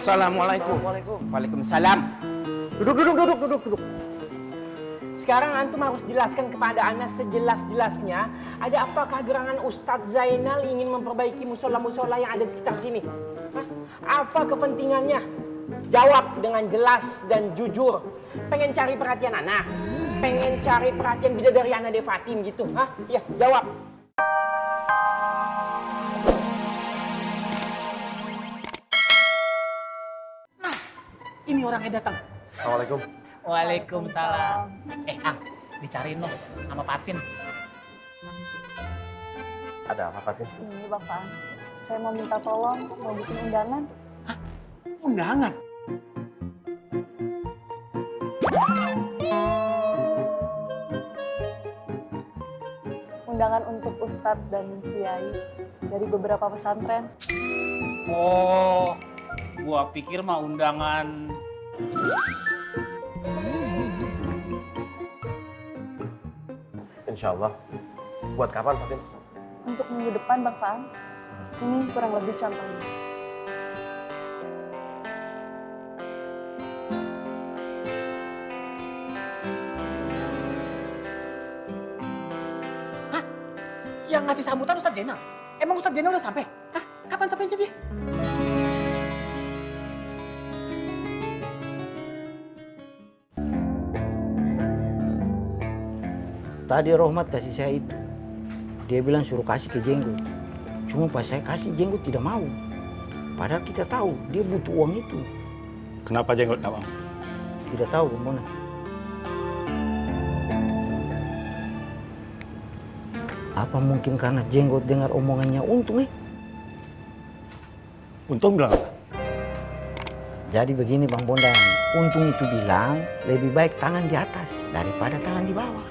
Assalamualaikum. Waalaikumsalam. Duduk. Sekarang antum harus jelaskan kepada ana sejelas-jelasnya, ada apakah gerangan Ustadz Zainal ingin memperbaiki musola-musola yang ada di sekitar sini? Hah? Apa kepentingannya? Jawab dengan jelas dan jujur. Pengen cari perhatian ana? Pengen cari perhatian bidadari ana Devatin gitu? Hah? Ya, jawab. Nah, ini orangnya datang. Assalamualaikum. Waalaikumsalam. Ang, dicariin dong sama Patin. Ada apa, Fatin? Ini Bapak, saya mau minta tolong, mau bikin undangan. Undangan? Undangan untuk Ustadz dan Kiai dari beberapa pesantren. Oh, gua pikir mah undangan. Insya Allah. Buat kapan, Fatin? Untuk minggu depan, Bang Faang. Ini kurang lebih contohnya. Yang ngasih sambutan Ustadz Zainal? Emang Ustadz Zainal udah sampai? Hah? Kapan sampainya dia? Tadi Rohmat kasih saya itu. Dia bilang suruh kasih ke Jenggot. Cuma pas saya kasih Jenggot tidak mau. Padahal kita tahu dia butuh uang itu. Kenapa Jenggot nggak mau? Tidak tahu Bang Bona. Apa mungkin karena Jenggot dengar omongannya Untung Untung bilang apa? Jadi begini Bang Bondan, Untung itu bilang lebih baik tangan di atas daripada tangan di bawah.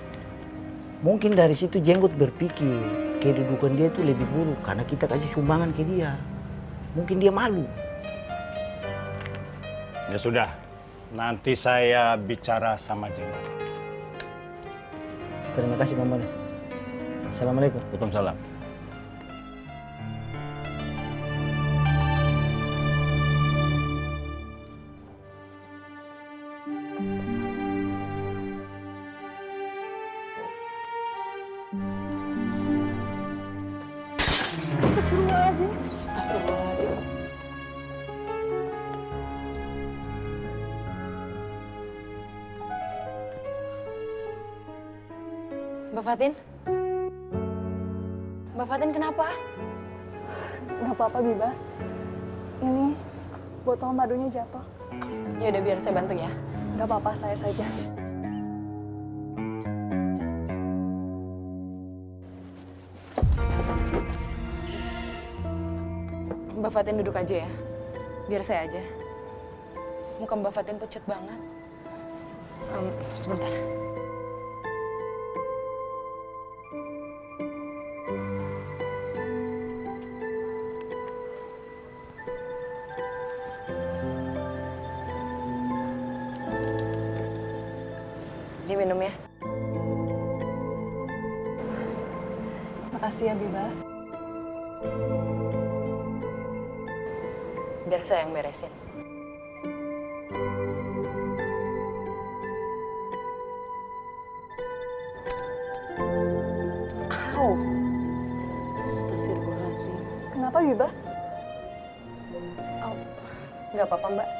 Mungkin dari situ Jenggot berpikir kedudukan dia itu lebih buruk karena kita kasih sumbangan ke dia. Mungkin dia malu. Ya sudah, nanti saya bicara sama Jenggot. Terima kasih Bang Bondan. Assalamualaikum. Waalaikumsalam. Astagfirullahaladzim. Mbak Fatin? Mbak Fatin kenapa? Nggak apa-apa, Biba. Ini botol madunya jatuh. Ya udah biar saya bantu ya. Nggak apa-apa, saya saja. Mbak Fatin duduk aja ya. Biar saya aja. Muka Mbak Fatin pucat banget. Sebentar. Ini minum ya. Makasih ya, Biba. Biar saya yang beresin. Au. Astagfirullahaladzim. Kenapa, Biba? Au. Nggak apa-apa, Mbak.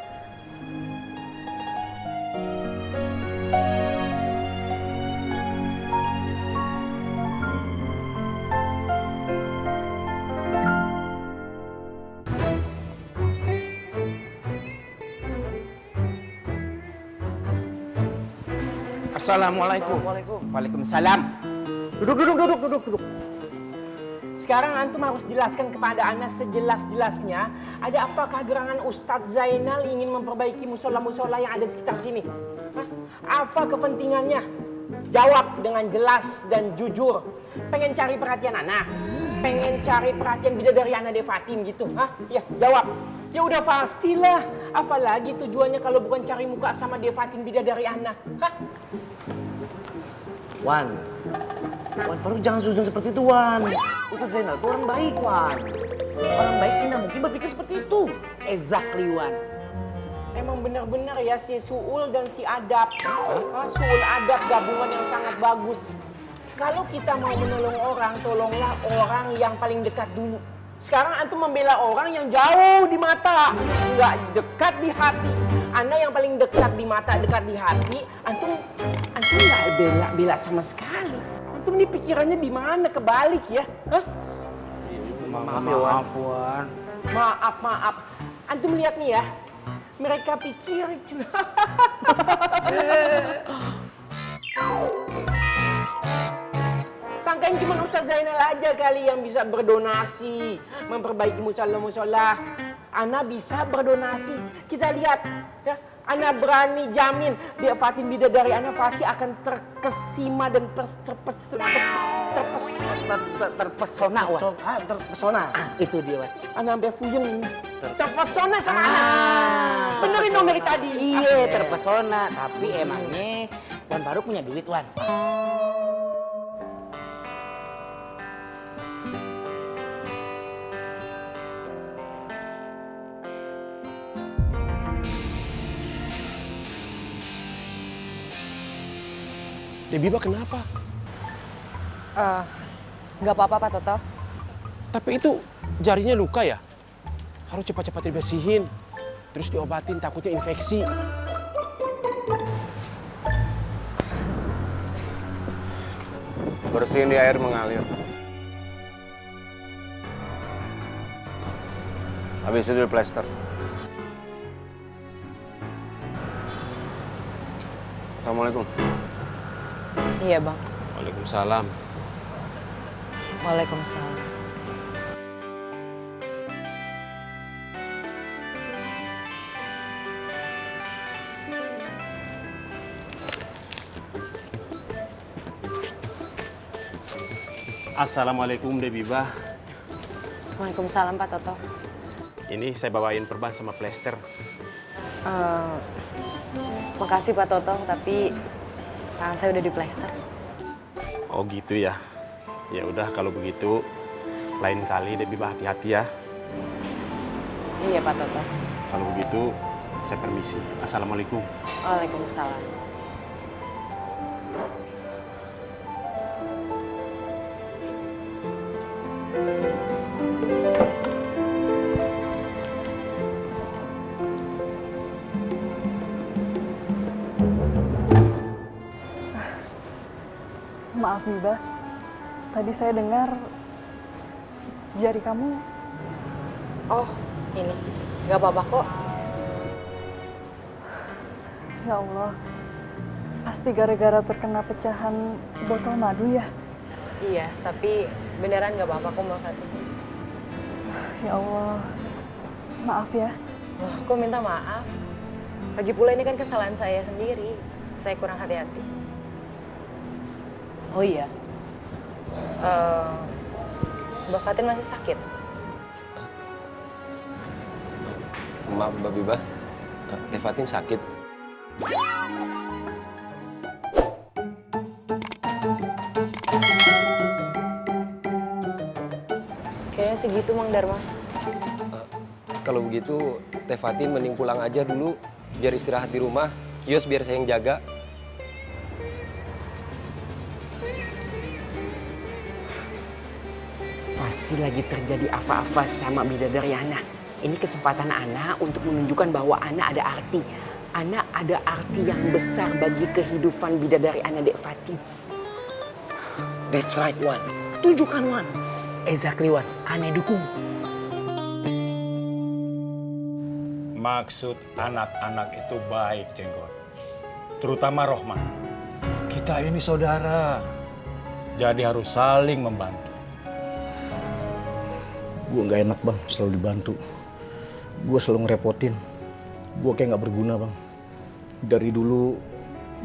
Assalamualaikum. Waalaikumsalam. Duduk. Sekarang antum harus jelaskan kepada ana sejelas-jelasnya, ada apakah gerangan Ustadz Zainal ingin memperbaiki musola-musola yang ada di sekitar sini? Hah? Apa kepentingannya? Jawab dengan jelas dan jujur. Pengen cari perhatian ana? Pengen cari perhatian bidadari ana Devatin gitu? Hah? Ya, jawab. Ya udah pastilah. Apalagi tujuannya kalau bukan cari muka sama Devatin bidadari ana? Hah? Wan Faruk jangan susun seperti itu, Wan. Ustadz Zainal itu orang baik, Wan. Orang baik tidak mungkin berpikir seperti itu. Exactly, Wan. Emang benar-benar ya si Suul dan si Adab. Suul Adab gabungan yang sangat bagus. Kalau kita mau menolong orang, tolonglah orang yang paling dekat dulu. Sekarang antum membela orang yang jauh di mata, nggak dekat di hati. Anda yang paling dekat di mata, dekat di hati, antum nggak bela sama sekali. Antum ini pikirannya di mana? Kebalik ya? Hah? Maaf, Wan. Maaf. Antum lihat nih ya. Mereka pikir sangkain cuma Ustaz Zainal aja kali yang bisa berdonasi, memperbaiki musola. Ana bisa berdonasi. Kita lihat, ya. Ana berani jamin dia Fatin bidadari Ana pasti akan terkesima dan terpesona, Wan. Terpesona. Itu dia, Wan. Ana sampai fuyeng ini. Terpesona sama Ana. Benerin dong dari tadi. Iya, terpesona. Tapi emangnya Wan Faruk punya duit, Wan? Debiba kenapa? Nggak apa-apa Pak Toto. Tapi itu jarinya luka ya? Harus cepat-cepat dibersihin. Terus diobatin, takutnya infeksi. Bersihin di air mengalir. Habis itu di plester. Assalamualaikum. Iya Bang. Waalaikumsalam. Waalaikumsalam. Assalamualaikum Debiba. Waalaikumsalam Pak Toto. Ini saya bawain perban sama plester. Makasih Pak Toto, tapi tangan saya udah di plester. Oh gitu ya. Ya udah kalau begitu lain kali Debiba hati-hati ya. Iya Pak Toto. Kalau begitu saya permisi. Assalamualaikum. Waalaikumsalam. Maaf Biba, tadi saya dengar jari kamu. Oh, ini. Nggak apa-apa kok. Ya Allah, pasti gara-gara terkena pecahan botol madu ya? Iya, tapi beneran nggak apa-apa kok Mbak Fatin. Ya Allah, maaf ya. Wah, kok minta maaf? Lagi pula ini kan kesalahan saya sendiri. Saya kurang hati-hati. Oh iya, Mbak Fatin masih sakit? Maaf Mbak Biba, Teh Fatin sakit. Kayaknya segitu Mang Dharma. Kalau begitu Teh Fatin mending pulang aja dulu, biar istirahat di rumah. Kios biar saya yang jaga. Pasti lagi terjadi apa-apa sama bidadari Ana. Ini kesempatan Ana untuk menunjukkan bahwa Ana ada arti. Ana ada arti yang besar bagi kehidupan bidadari Ana Dek Fatin. That's right, Wan. Tunjukkan, Wan. Exactly, Wan. Aneh dukung. Maksud anak-anak itu baik, Jenggot. Terutama Rohman. Kita ini saudara. Jadi harus saling membantu. Gue nggak enak bang, selalu dibantu. Gue selalu ngerepotin. Gue kayak nggak berguna bang. Dari dulu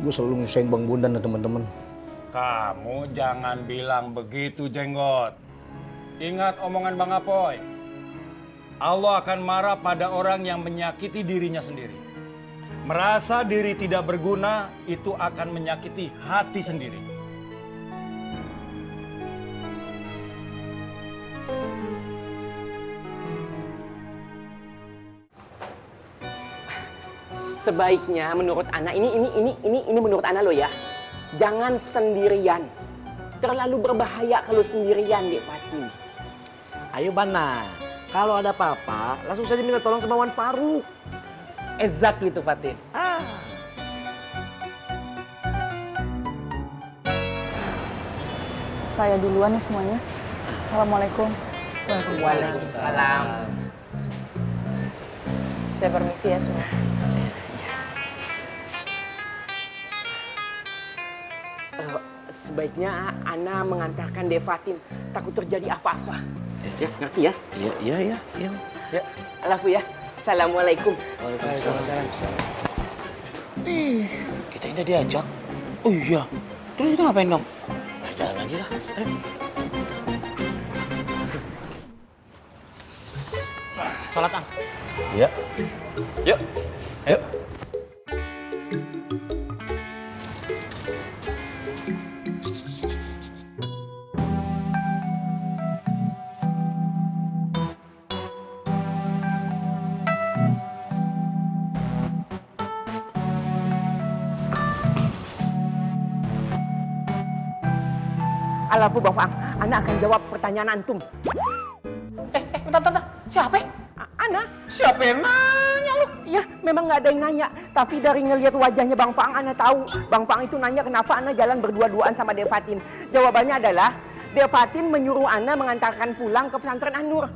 gue selalu nyusahin Bang Bondan dan teman-teman. Kamu jangan bilang begitu, Jenggot. Ingat omongan Bang Apoy. Allah akan marah pada orang yang menyakiti dirinya sendiri. Merasa diri tidak berguna, itu akan menyakiti hati sendiri. sebaiknya menurut Ana ini menurut Ana lo ya. Jangan sendirian. Terlalu berbahaya kalau sendirian, Dek Fatin. Ayo Bana, kalau ada apa-apa langsung saja minta tolong sama Wan Faruk. Exactly tuh Fatin. Saya duluan nih semuanya. Assalamualaikum. Waalaikumsalam. Saya permisi ya semua. Sebaiknya Ana mengantarkan Dek Fatin, takut terjadi apa-apa. Ya, ngerti ya? Iya. Alafu ya. Assalamualaikum. Waalaikumsalam. Kita ini diajak. Oh iya. Terus kita ngapain dong? Jalan lagi lah. Sholat, Ang. Iya. Yuk. Yuk. Alafu Bang Faang, Ana akan jawab pertanyaan antum. Bentar. Siapa? Ana? Siapa yang nanya lu? Ya, memang nggak ada yang nanya. Tapi dari ngelihat wajahnya Bang Faang, Ana tahu. Bang Faang itu nanya kenapa Ana jalan berdua-duaan sama Dek Fatin. Jawabannya adalah, Dek Fatin menyuruh Ana mengantarkan pulang ke pesantren An-Nur.